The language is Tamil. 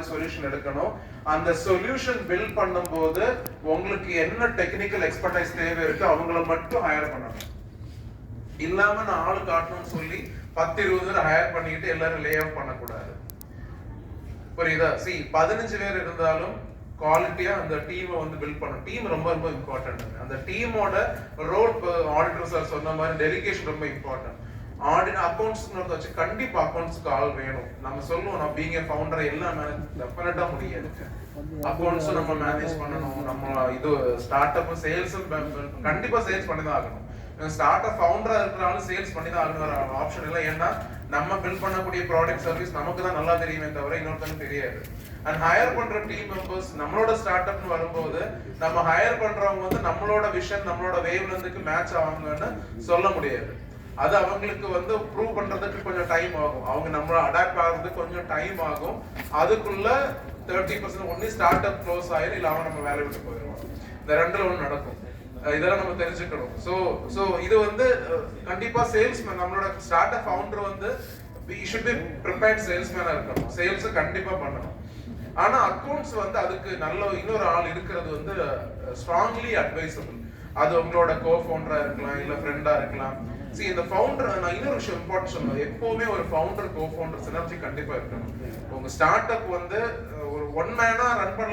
சொல்யூஷன் எடுக்கணும். அந்த சொல்யூஷன் பில்ட் பண்ணும்போது உங்களுக்கு என்ன டெக்னிக்கல் எக்ஸ்பர்டைஸ் தேவை இருக்கு அவங்கள மட்டும் ஹையர் பண்ணணும். இல்லாம நான் ஆளு காட்டணும்னு சொல்லி 10-20 பேர் ஹையர் பண்ணிட்டு எல்லாரும் லே ஆஃப் பண்ணக்கூடாது. புரியுதா? 15 பேர் இருந்தாலும் குவாலிட்டியா அந்த டீமை வந்து பில்ட் பண்ணணும். டீம் ரொம்ப ரொம்ப இம்பார்ட்டன்ட். அந்த டீமோட ரோல் ஆடிட்டர் சார் சொன்ன மாதிரி டெலிகேஷன் ரொம்ப இம்பார்ட்டன்ட். ஆடிட் அக்கௌண்ட்ஸ் வச்சு கண்டிப்பா அக்கௌண்ட்ஸ்க்கு ஆள் வேணும். நம்ம சொல்லுவோம் நான் பீங் ஏ ஃபவுண்டர் எல்லாம் டெஃபினட்டா முடியாது. அக்கௌண்ட்ஸ் நம்ம மேனேஜ் பண்ணணும். நம்ம இது ஸ்டார்ட் அப் சேல்ஸ் கண்டிப்பா சேல்ஸ் பண்ணி தான் ஆகணும். ஸ்டார்ட் அப் ஃபவுண்டரா இருக்கிறாலும் சேல்ஸ் பண்ணி தான் ஆகணும் ஆப்ஷன் இல்லை. ஏன்னா நம்ம பில்ட் பண்ணக்கூடிய ப்ராடக்ட் சர்வீஸ் நமக்கு தான் நல்லா தெரியுமே தவிர இன்னொருத்தனுக்கு தெரியாது. அண்ட் ஹையர் பண்ற டீம் மெம்பர்ஸ் நம்மளோட ஸ்டார்ட் அப்னு வரும்போது நம்ம ஹையர் பண்றவங்க வந்து நம்மளோட விஷன் நம்மளோட வேவ் லென்த்துக்கு மேட்ச் ஆவாங்கன்னு சொல்ல முடியாது. அது அவங்களுக்கு வந்து ப்ரூவ் பண்றதுக்கு கொஞ்சம் டைம் ஆகும். அவங்க நம்மள அடாப்ட் ஆகிறதுக்கு கொஞ்சம் டைம் ஆகும். அதுக்குள்ள 30% ஒன்லி ஸ்டார்ட் அப் க்ளோஸ் ஆயிரும், இல்ல அவன் நம்ம வேலை விட்டு போயிடுவான். இந்த ரெண்டுல ஒன்று நடக்கும். இதெல்லாம் நம்ம தெரிஞ்சுக்கணும். ஸோ இது வந்து கண்டிப்பா சேல்ஸ்மேன் நம்மளோட ஸ்டார்ட் அப் ஃபவுண்டர் வந்து we should be prepared சேல்ஸ்மேனா இருக்கணும். சேல்ஸ் கண்டிப்பா பண்ணணும். ஆனா அக்கௌண்ட்ஸ் வந்து அதுக்கு நல்ல இன்னொரு ஆள் இருக்கிறது வந்து ஸ்ட்ராங்லி அட்வைசபிள். அது உங்களோட கோ ஃபவுண்டரா இருக்கலாம், இல்ல ஃப்ரெண்டா இருக்கலாம். இந்த ஃபவுண்டர் நான் இன்னொரு விஷயம் இம்பார்ட்டன்ட் சொன்னேன். எப்பவுமே ஒரு ஃபவுண்டர் கோ ஃபவுண்டர் சினர்ஜி கண்டிப்பா இருக்கணும். உங்க ஸ்டார்ட் அப் வந்து ஒரு ஒன் மேனா ரன் பண்ணலாம்.